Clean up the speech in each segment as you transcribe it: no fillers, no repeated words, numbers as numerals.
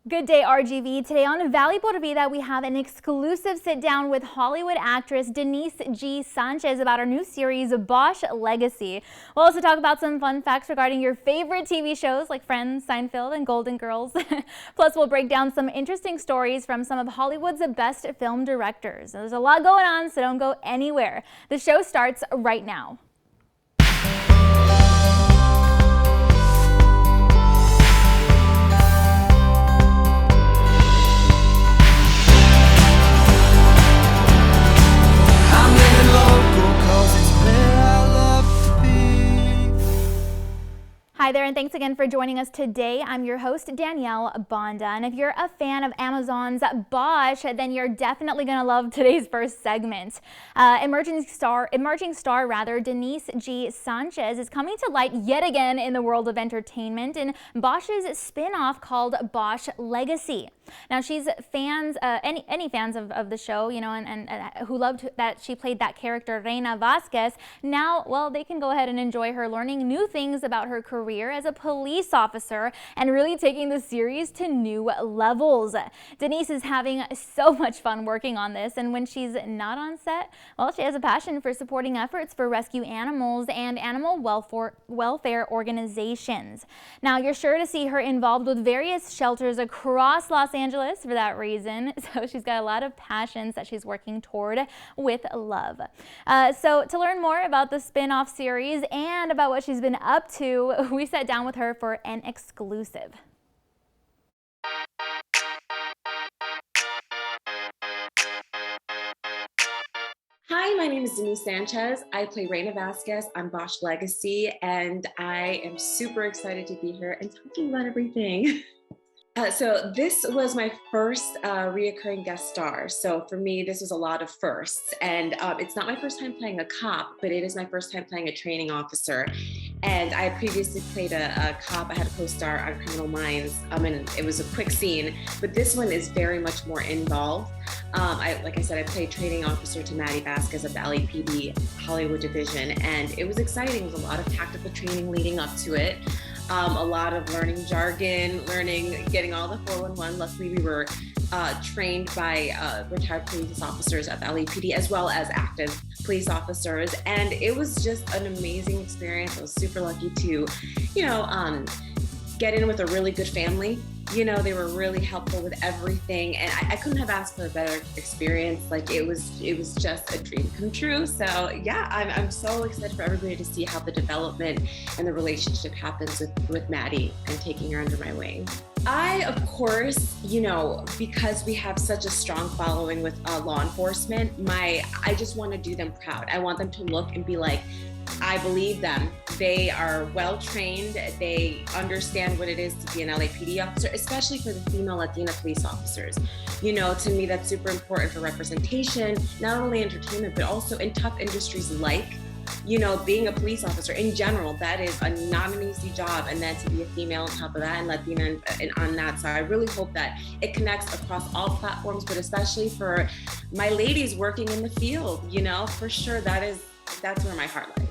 Good day, RGV. Today on Valuable Vida, we have an exclusive sit-down with Hollywood actress Denise G. Sanchez about our new series, Bosch Legacy. We'll also talk about some fun facts regarding your favorite TV shows like Friends, Seinfeld, and Golden Girls. Plus, we'll break down some interesting stories from some of Hollywood's best film directors. There's a lot going on, so don't go anywhere. The show starts right now. Hi there, and thanks again for joining us today. I'm your host, Danielle Banda, and if you're a fan of Amazon's Bosch, then you're definitely going to love today's first segment. Emerging star Denise G. Sanchez is coming to light yet again in the world of entertainment in Bosch's spin-off called Bosch Legacy. Now, she's fans, any fans of the show, you know, and who loved that she played that character, Reina Vasquez. Now, well, they can go ahead and enjoy her learning new things about her career as a police officer and really taking the series to new levels. Denise is having so much fun working on this, and when she's not on set, well, she has a passion for supporting efforts for rescue animals and animal welfare organizations. Now, you're sure to see her involved with various shelters across Los Angeles for that reason, so she's got a lot of passions that she's working toward with love. So to learn more about the spin-off series and about what she's been up to, we sat down with her for an exclusive. Hi, my name is Denise Sanchez. I play Reina Vasquez on Bosch Legacy, and I am super excited to be here and talking about everything. So this was my first reoccurring guest star. So for me, this was a lot of firsts. And it's not my first time playing a cop, but it is my first time playing a training officer. And I had previously played a cop. I had a co-star on Criminal Minds, and it was a quick scene. But this one is very much more involved. Like I said, I played training officer to Maddie Vasquez of the LAPD Hollywood Division. And it was exciting. It was a lot of tactical training leading up to it. A lot of learning jargon, getting all the 411. Luckily, we were trained by retired police officers at the LAPD as well as active police officers. And it was just an amazing experience. I was super lucky to, get in with a really good family. They were really helpful with everything, and I couldn't have asked for a better experience. Like it was just a dream come true. So yeah, I'm so excited for everybody to see how the development and the relationship happens with Maddie and taking her under my wing. I, of course, because we have such a strong following with law enforcement, I just want to do them proud. I want them to look and be like, I believe them. They are well trained. They understand what it is to be an LAPD officer, especially for the female Latina police officers. To me, that's super important for representation, not only entertainment, but also in tough industries like, being a police officer in general. That is not an easy job. And then to be a female on top of that and Latina and on that. So I really hope that it connects across all platforms, but especially for my ladies working in the field, for sure that's where my heart lies.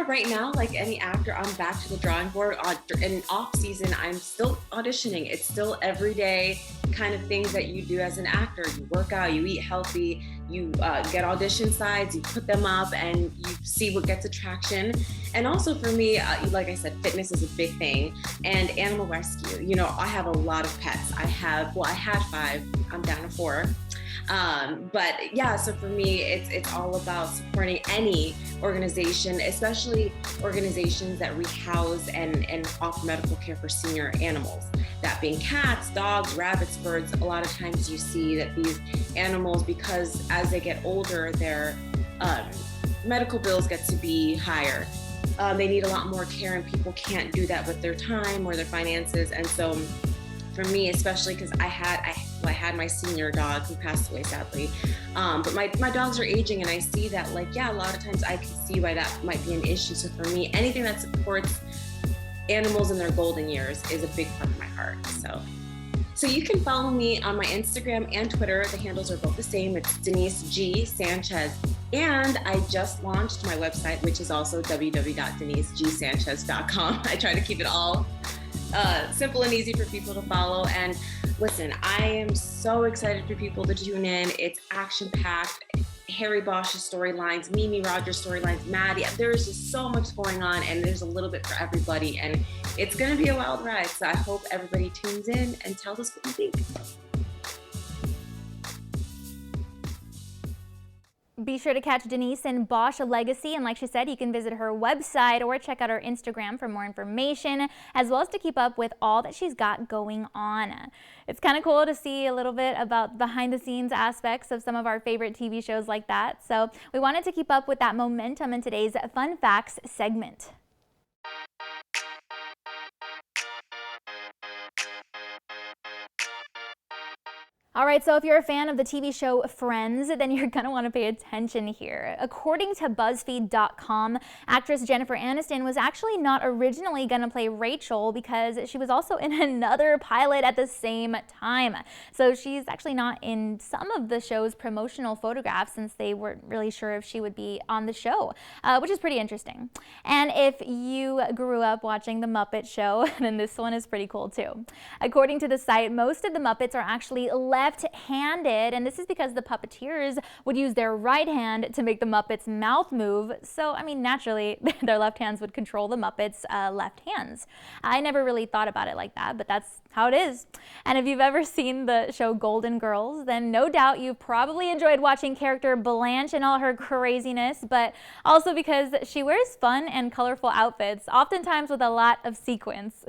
Right now, like any actor, I'm back to the drawing board. In off season, I'm still auditioning. It's still everyday kind of things that you do as an actor. You work out, you eat healthy, you get audition sides, you put them up, and you see what gets attraction. And also for me, like I said, fitness is a big thing. And animal rescue. I have a lot of pets. I had 5. I'm down to 4. But yeah, so for me, it's all about supporting any organization, especially organizations that rehouse and offer medical care for senior animals. That being cats, dogs, rabbits, birds. A lot of times you see that these animals, because as they get older, their medical bills get to be higher. They need a lot more care, and people can't do that with their time or their finances. And so for me, especially because I had my senior dog who passed away sadly, but my dogs are aging, and I see that a lot of times I can see why that might be an issue. So for me, anything that supports animals in their golden years is a big part of my heart. So you can follow me on my Instagram and Twitter. The handles are both the same. It's Denise G. Sanchez. And I just launched my website, which is also www.denisegsanchez.com. I try to keep it all simple and easy for people to follow. And listen, I am so excited for people to tune in. It's action-packed. Harry Bosch's storylines, Mimi Rogers' storylines, Maddie. There's just so much going on, and there's a little bit for everybody. And it's going to be a wild ride. So I hope everybody tunes in and tells us what you think. Be sure to catch Denise in Bosch Legacy, and like she said, you can visit her website or check out her Instagram for more information, as well as to keep up with all that she's got going on. It's kind of cool to see a little bit about behind the scenes aspects of some of our favorite TV shows like that, so we wanted to keep up with that momentum in today's Fun Facts segment. All right, so if you're a fan of the TV show Friends, then you're going to want to pay attention here. According to BuzzFeed.com, actress Jennifer Aniston was actually not originally going to play Rachel because she was also in another pilot at the same time. So she's actually not in some of the show's promotional photographs since they weren't really sure if she would be on the show, which is pretty interesting. And if you grew up watching The Muppet Show, then this one is pretty cool too. According to the site, most of the Muppets are actually left-handed, and this is because the puppeteers would use their right hand to make the Muppets' mouth move. So, I mean, naturally, their left hands would control the Muppets' left hands. I never really thought about it like that, but that's how it is. And if you've ever seen the show Golden Girls, then no doubt you've probably enjoyed watching character Blanche and all her craziness, but also because she wears fun and colorful outfits, oftentimes with a lot of sequins.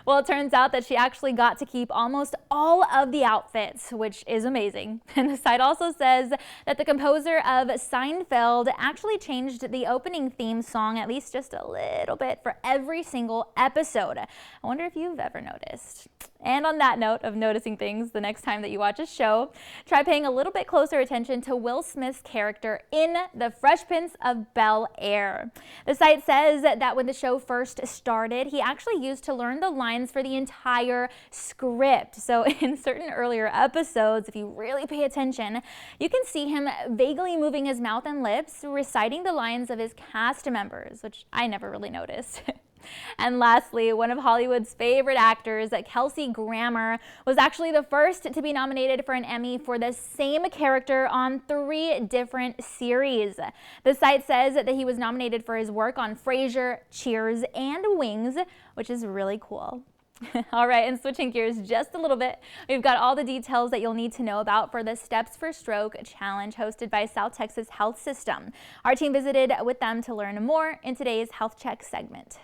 Well, it turns out that she actually got to keep almost all of the outfits, which is amazing. And the site also says that the composer of Seinfeld actually changed the opening theme song at least just a little bit for every single episode. I wonder if you've ever noticed. And on that note of noticing things the next time that you watch a show, try paying a little bit closer attention to Will Smith's character in The Fresh Prince of Bel-Air. The site says that when the show first started, he actually used to learn the lines for the entire script. So in certain earlier episodes, if you really pay attention, you can see him vaguely moving his mouth and lips, reciting the lines of his cast members, which I never really noticed. And lastly, one of Hollywood's favorite actors, Kelsey Grammer, was actually the first to be nominated for an Emmy for the same character on 3 different series. The site says that he was nominated for his work on Frasier, Cheers, and Wings, which is really cool. All right, and switching gears just a little bit, we've got all the details that you'll need to know about for the Steps for Stroke Challenge hosted by South Texas Health System. Our team visited with them to learn more in today's Health Check segment.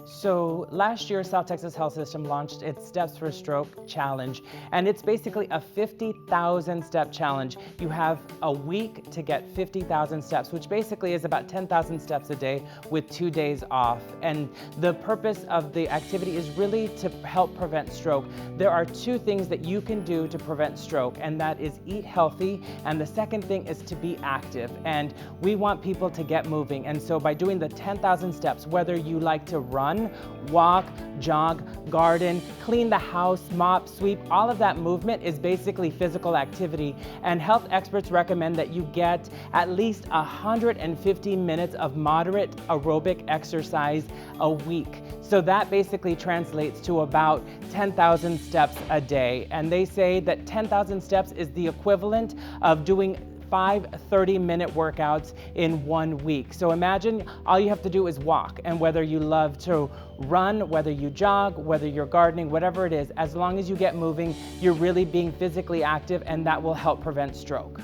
So last year, South Texas Health System launched its Steps for Stroke Challenge, and it's basically a 50,000 step challenge. You have a week to get 50,000 steps, which basically is about 10,000 steps a day with 2 days off. And the purpose of the activity is really to help prevent stroke. There are 2 things that you can do to prevent stroke, and that is eat healthy, and the second thing is to be active. And we want people to get moving. And so by doing the 10,000 steps, whether you like to run, walk, jog, garden, clean the house, mop, sweep, all of that movement is basically physical activity. And health experts recommend that you get at least 150 minutes of moderate aerobic exercise a week. So that basically translates to about 10,000 steps a day. And they say that 10,000 steps is the equivalent of doing 5 30-minute workouts in 1 week. So imagine all you have to do is walk, and whether you love to run, whether you jog, whether you're gardening, whatever it is, as long as you get moving, you're really being physically active, and that will help prevent stroke.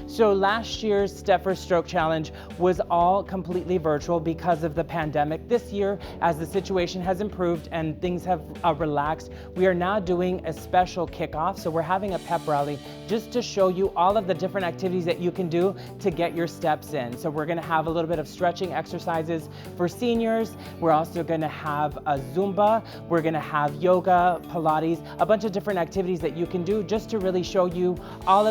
So last year's Step for Stroke Challenge was all completely virtual because of the pandemic. This year, as the situation has improved and things have relaxed, we are now doing a special kickoff. So we're having a pep rally just to show you all of the different activities that you can do to get your steps in. So we're gonna have a little bit of stretching exercises for seniors. We're also gonna have a Zumba. We're gonna have yoga, Pilates, a bunch of different activities that you can do just to really show you all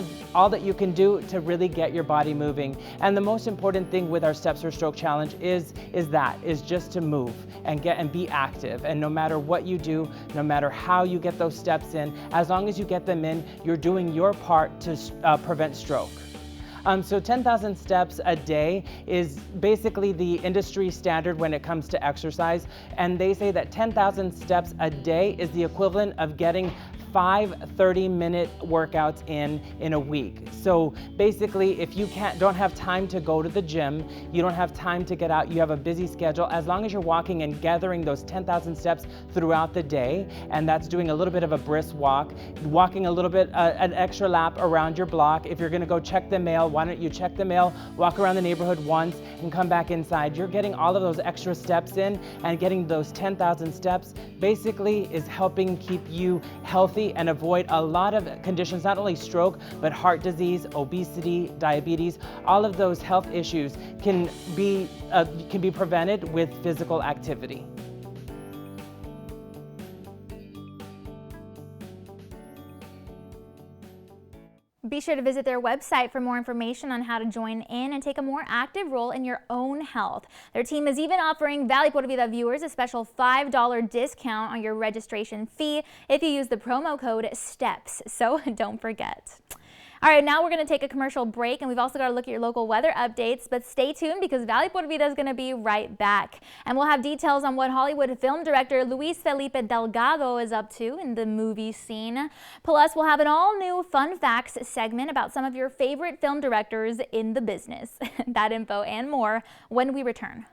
that you can do to really get your body moving. And the most important thing with our Steps for Stroke Challenge is just to move and be active. And no matter what you do, no matter how you get those steps in, as long as you get them in, you're doing your part to prevent stroke. So 10,000 steps a day is basically the industry standard when it comes to exercise. And they say that 10,000 steps a day is the equivalent of getting 5 30-minute workouts in a week. So basically, if you don't have time to go to the gym, you don't have time to get out, you have a busy schedule, as long as you're walking and gathering those 10,000 steps throughout the day, and that's doing a little bit of a brisk walk, walking a little bit, an extra lap around your block. If you're gonna go check the mail, why don't you check the mail, walk around the neighborhood once, and come back inside. You're getting all of those extra steps in, and getting those 10,000 steps basically is helping keep you healthy and avoid a lot of conditions, not only stroke, but heart disease, obesity, diabetes. All of those health issues can be prevented with physical activity. Be sure to visit their website for more information on how to join in and take a more active role in your own health. Their team is even offering Valley Por Vida viewers a special $5 discount on your registration fee if you use the promo code STEPS, so don't forget. All right, now we're going to take a commercial break, and we've also got to look at your local weather updates, but stay tuned because Valley Por Vida is going to be right back. And we'll have details on what Hollywood film director Luis Felipe Delgado is up to in the movie scene. Plus, we'll have an all-new Fun Facts segment about some of your favorite film directors in the business. That info and more when we return.